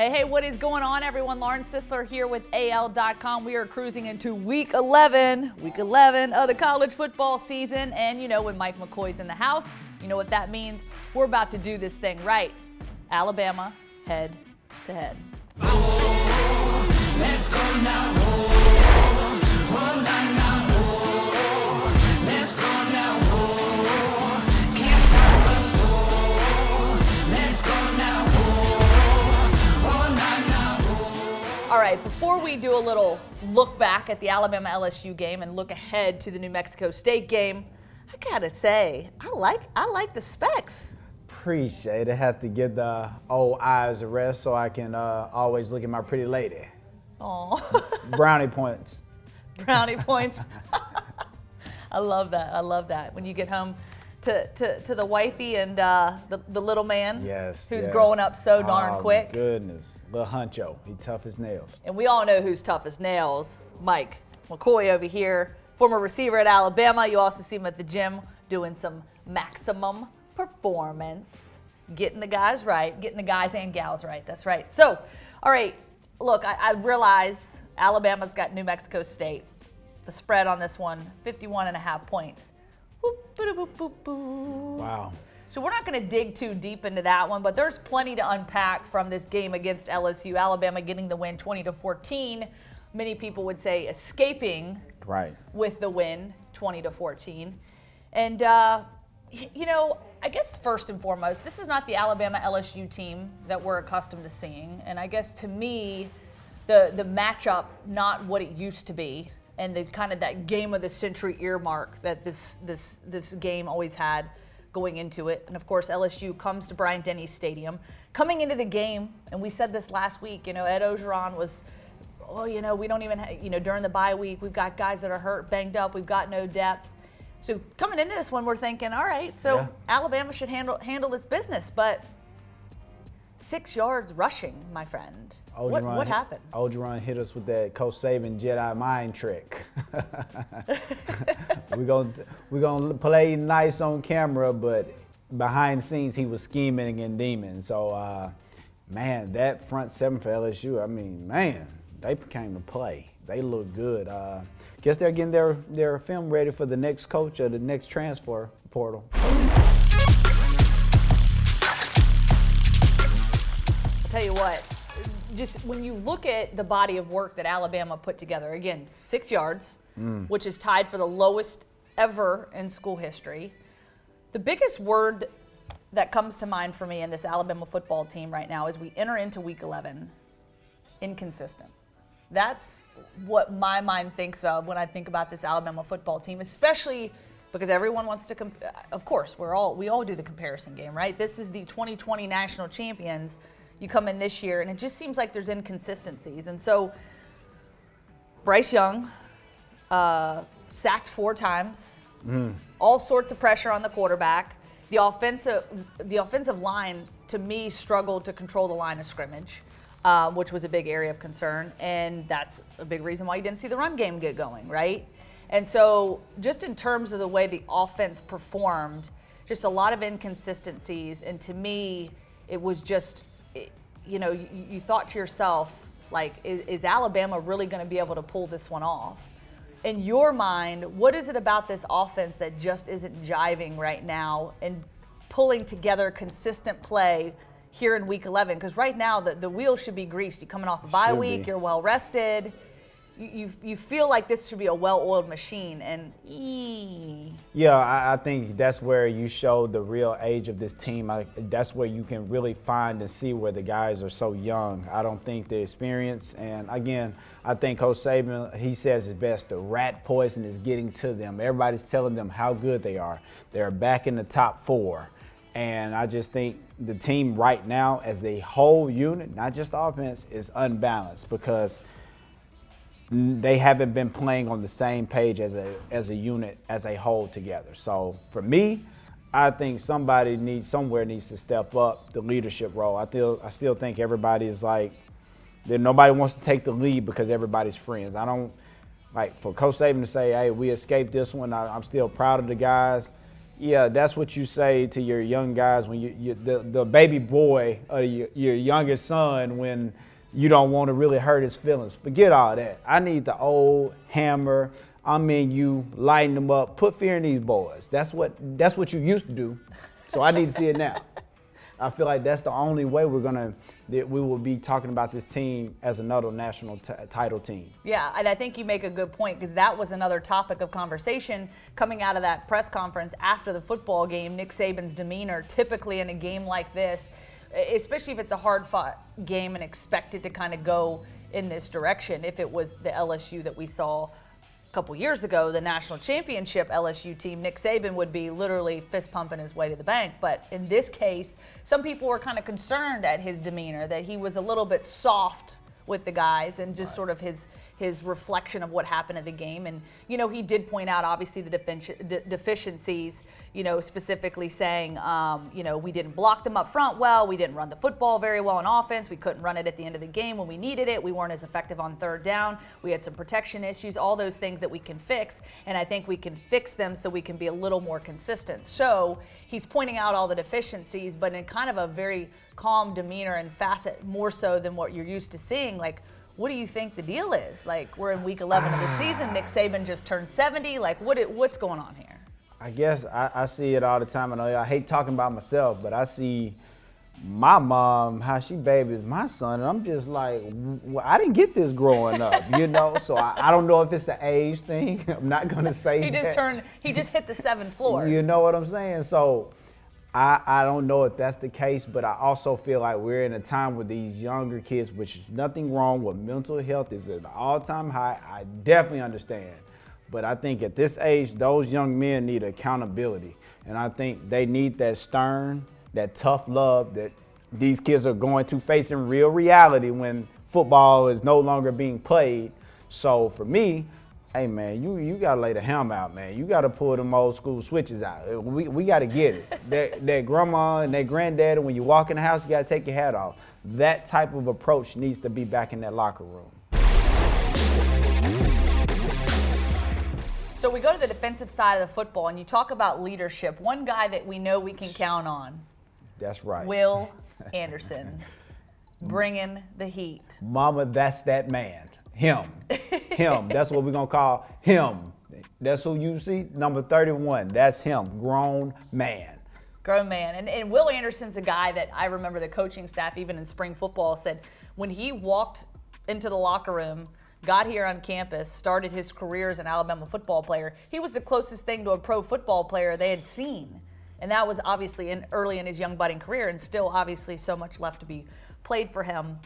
Hey, what is going on, everyone? Lauren Sisler here with AL.com. We are cruising into week 11 of the college football season. And you know, when Mike McCoy's in the house, you know what that means. We're about to do this thing right. Alabama, head to head. Oh, let's go now. Oh, now, now. Oh, let's go now. Oh, can't stop us. Oh, let's go now. All right, before we do a little look back at the Alabama-LSU game and look ahead to the New Mexico State game, I gotta say, I like the specs. Appreciate it. Have to get the old eyes a rest so I can always look at my pretty lady. Oh, Brownie points. Brownie points. I love that. When you get home to the wifey and the little man, who's growing up so darn quick. Oh, goodness. Little Huncho. He tough as nails. And we all know who's tough as nails. Mike McCoy over here, former receiver at Alabama. You also see him at the gym doing some maximum performance, getting the guys right, getting the guys and gals right. That's right. So, all right, look, I realize Alabama's got New Mexico State. The spread on this one, 51.5 points. Wow. So we're not going to dig too deep into that one, but there's plenty to unpack from this game against LSU. Alabama getting the win 20-14. Many people would say escaping with the win 20-14. And, you know, I guess first and foremost, this is not the Alabama-LSU team that we're accustomed to seeing. And I guess to me, the matchup, not what it used to be, and the kind of that game of the century earmark that this game always had going into it. And of course, LSU comes to Bryant-Denny Stadium. Coming into the game, and we said this last week, you know, Ed Orgeron was, we don't even, during the bye week, we've got guys that are hurt, banged up, we've got no depth. So coming into this one, we're thinking, all right, so Alabama should handle its business, but 6 yards rushing, my friend. What happened? Orgeron hit us with that Coach Saban Jedi mind trick. We're gonna play nice on camera, but behind the scenes he was scheming and demon. So, man, that front seven for LSU, I mean, man, they came to play. They look good. Guess they're getting their film ready for the next coach or the next transfer portal. I'll tell you what. Just when you look at the body of work that Alabama put together, again, 6 yards, which is tied for the lowest ever in school history. The biggest word that comes to mind for me in this Alabama football team right now as we enter into week 11, inconsistent. That's what my mind thinks of when I think about this Alabama football team, especially because everyone wants to of course, we all do the comparison game, right? This is the 2020 national champions. You come in this year, and it just seems like there's inconsistencies. And so Bryce Young sacked 4 times, all sorts of pressure on the quarterback. The offensive line, to me, struggled to control the line of scrimmage, which was a big area of concern. And that's a big reason why you didn't see the run game get going, right? And so just in terms of the way the offense performed, just a lot of inconsistencies. And to me, it was just – you thought to yourself, like, is Alabama really going to be able to pull this one off? In your mind, what is it about this offense that just isn't jiving right now and pulling together consistent play here in week 11? Because right now, the wheels should be greased. You're coming off a bye week. You're well rested. You feel like this should be a well-oiled machine, and Yeah, I think that's where you show the real age of this team. That's where you can really find and see where the guys are so young. I don't think the experience, and again, I think Coach Saban, he says it best, the rat poison is getting to them. Everybody's telling them how good they are. They're back in the top 4. And I just think the team right now as a whole unit, not just offense, is unbalanced because they haven't been playing on the same page as a unit, as a whole together. So for me, I think somewhere needs to step up the leadership role. I still think everybody is like, nobody wants to take the lead because everybody's friends. I don't like for Coach Saban to say, hey, we escaped this one. I'm still proud of the guys. Yeah, that's what you say to your young guys when the baby boy or your youngest son when you don't want to really hurt his feelings. Forget all that. I need the old hammer. I'm in you, lighten them up, put fear in these boys. That's what you used to do. So I need to see it now. I feel like that's the only way we will be talking about this team as another national title team. Yeah, and I think you make a good point because that was another topic of conversation coming out of that press conference after the football game. Nick Saban's demeanor, typically in a game like this, especially if it's a hard-fought game and expected to kind of go in this direction. If it was the LSU that we saw a couple years ago, the national championship LSU team, Nick Saban would be literally fist pumping his way to the bank. But in this case, some people were kind of concerned at his demeanor, that he was a little bit soft with the guys and just sort of his reflection of what happened in the game. And, you know, he did point out, obviously, the deficiencies, you know, specifically saying, you know, we didn't block them up front well. We didn't run the football very well on offense. We couldn't run it at the end of the game when we needed it. We weren't as effective on third down. We had some protection issues, all those things that we can fix. And I think we can fix them so we can be a little more consistent. So he's pointing out all the deficiencies, but in kind of a very calm demeanor and facet, more so than what you're used to seeing. Like, what do you think the deal is? Like, we're in week 11 of the season. Nick Saban just turned 70. Like, what's going on here? I guess I see it all the time. I hate talking about myself, but I see my mom, how she babies my son, and I'm just like, well, I didn't get this growing up, you know? So I don't know if it's an age thing. I'm not going to say He just hit the 7th floor. You know what I'm saying? So I don't know if that's the case, but I also feel like we're in a time with these younger kids, which is nothing wrong with mental health is at an all-time high. I definitely understand. But I think at this age, those young men need accountability. And I think they need that stern, that tough love that these kids are going to face in real reality when football is no longer being played. So for me, hey man, you gotta lay the helm out, man. You gotta pull them old school switches out. We gotta get it. that grandma and that granddaddy, when you walk in the house, you gotta take your hat off. That type of approach needs to be back in that locker room. So we go to the defensive side of the football, and you talk about leadership. One guy that we know we can count on. That's right. Will Anderson, bringing the heat. Mama, that's that man. Him. That's what we're going to call him. That's who you see, number 31. That's him, grown man. Grown man. And Will Anderson's a guy that I remember the coaching staff, even in spring football, said when he walked into the locker room, got here on campus, started his career as an Alabama football player, he was the closest thing to a pro football player they had seen. And that was obviously early in his young budding career, and still obviously so much left to be played for him.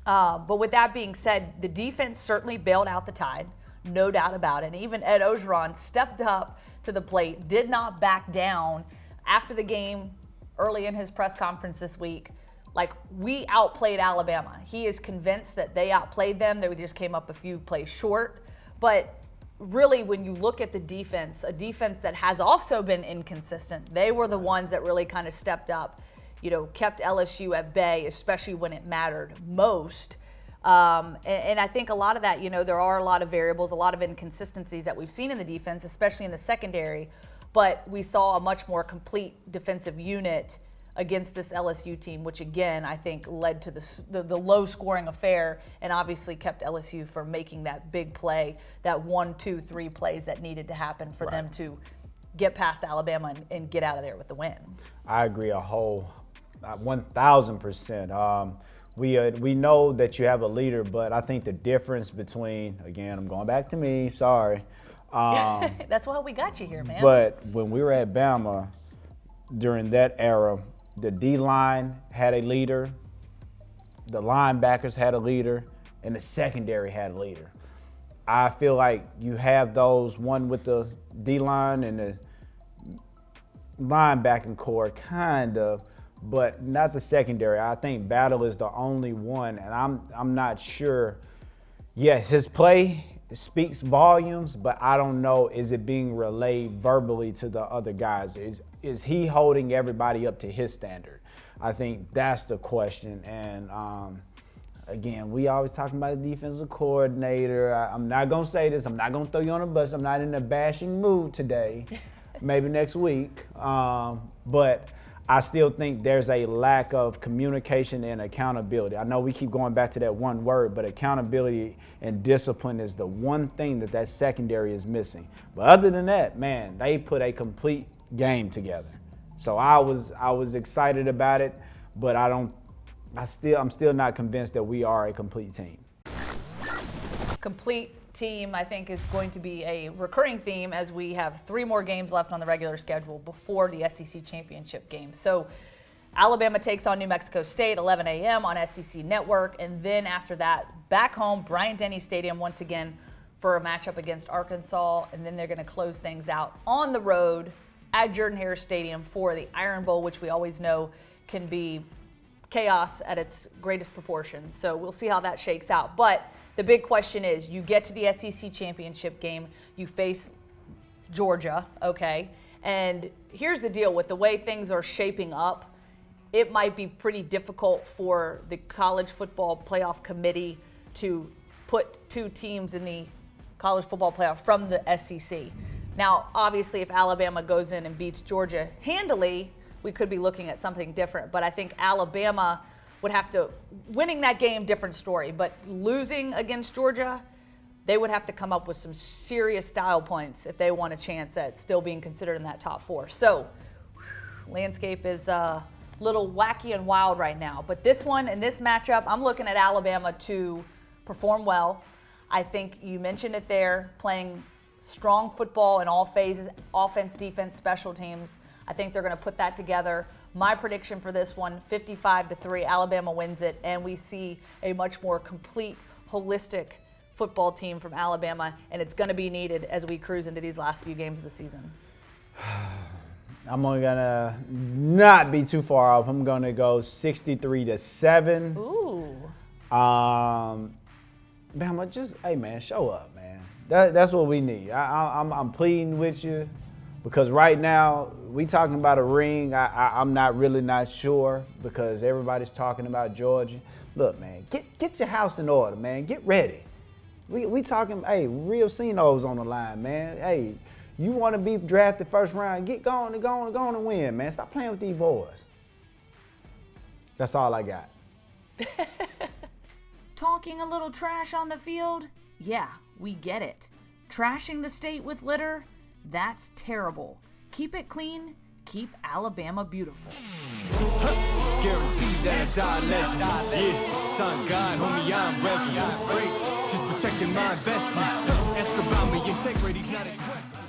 But with that being said, the defense certainly bailed out the Tide, no doubt about it. And even Ed Ogeron stepped up to the plate, did not back down after the game, early in his press conference this week. Like, we outplayed Alabama. He is convinced that they outplayed them. They just came up a few plays short. But really, when you look at the defense, a defense that has also been inconsistent, they were the ones that really kind of stepped up, you know, kept LSU at bay, especially when it mattered most. And I think a lot of that, you know, there are a lot of variables, a lot of inconsistencies that we've seen in the defense, especially in the secondary. But we saw a much more complete defensive unit against this LSU team, which again, I think led to the low scoring affair and obviously kept LSU from making that big play, that 1, 2, 3 plays that needed to happen for them to get past Alabama and get out of there with the win. I agree 1,000%. We know that you have a leader, but I think the difference between, again, I'm going back to me, sorry. That's why we got you here, man. But when we were at Bama during that era, the D-line had a leader, the linebackers had a leader, and the secondary had a leader. I feel like you have those, one with the D-line and the linebacking core, kind of, but not the secondary. I think Battle is the only one, and I'm not sure. Yes, his play speaks volumes, but I don't know, is it being relayed verbally to the other guys? Is he holding everybody up to his standard? I think that's the question. And again, we always talking about the defensive coordinator. I'm not going to say this. I'm not going to throw you on a bus. I'm not in a bashing mood today. maybe next week. But I still think there's a lack of communication and accountability. I know we keep going back to that one word, but accountability and discipline is the one thing that secondary is missing. But other than that, man, they put a complete game together. So I was excited about it, but I'm still not convinced that we are a complete team. Complete team, I think, is going to be a recurring theme as we have 3 more games left on the regular schedule before the SEC championship game. So Alabama takes on New Mexico State, 11 a.m. on SEC Network, and then after that, back home, Bryant-Denny Stadium once again for a matchup against Arkansas, and then they're going to close things out on the road at Jordan-Hare Stadium for the Iron Bowl, which we always know can be chaos at its greatest proportions. So we'll see how that shakes out. But the big question is, you get to the SEC championship game, you face Georgia, okay? And here's the deal, with the way things are shaping up, it might be pretty difficult for the College Football Playoff Committee to put 2 teams in the College Football Playoff from the SEC. Now, obviously, if Alabama goes in and beats Georgia handily, we could be looking at something different. But I think Alabama would have to, winning that game, different story, but losing against Georgia, they would have to come up with some serious style points if they want a chance at still being considered in that top 4. So, landscape is a little wacky and wild right now. But this one, in this matchup, I'm looking at Alabama to perform well. I think you mentioned it there, playing strong football in all phases, offense, defense, special teams. I think they're going to put that together. My prediction for this one, 55-3, Alabama wins it, and we see a much more complete, holistic football team from Alabama, and it's going to be needed as we cruise into these last few games of the season. I'm only going to not be too far off. I'm going to go 63-7. Ooh. Bama, just, hey, man, show up, man. That's what we need. I'm pleading with you. Because right now, we talking about a ring, I'm not sure, because everybody's talking about Georgia. Look, man, get your house in order, man. Get ready. We talking, hey, Rio Cino's on the line, man. Hey, you want to be drafted first round, get going and win, man. Stop playing with these boys. That's all I got. Talking a little trash on the field? Yeah, we get it. Trashing the state with litter? That's terrible. Keep it clean. Keep Alabama beautiful. It's guaranteed that I die a legend. Yeah, son God, homie, I'm reverend. Breaks, just protecting my investment. Ask about me, integrity's not a question.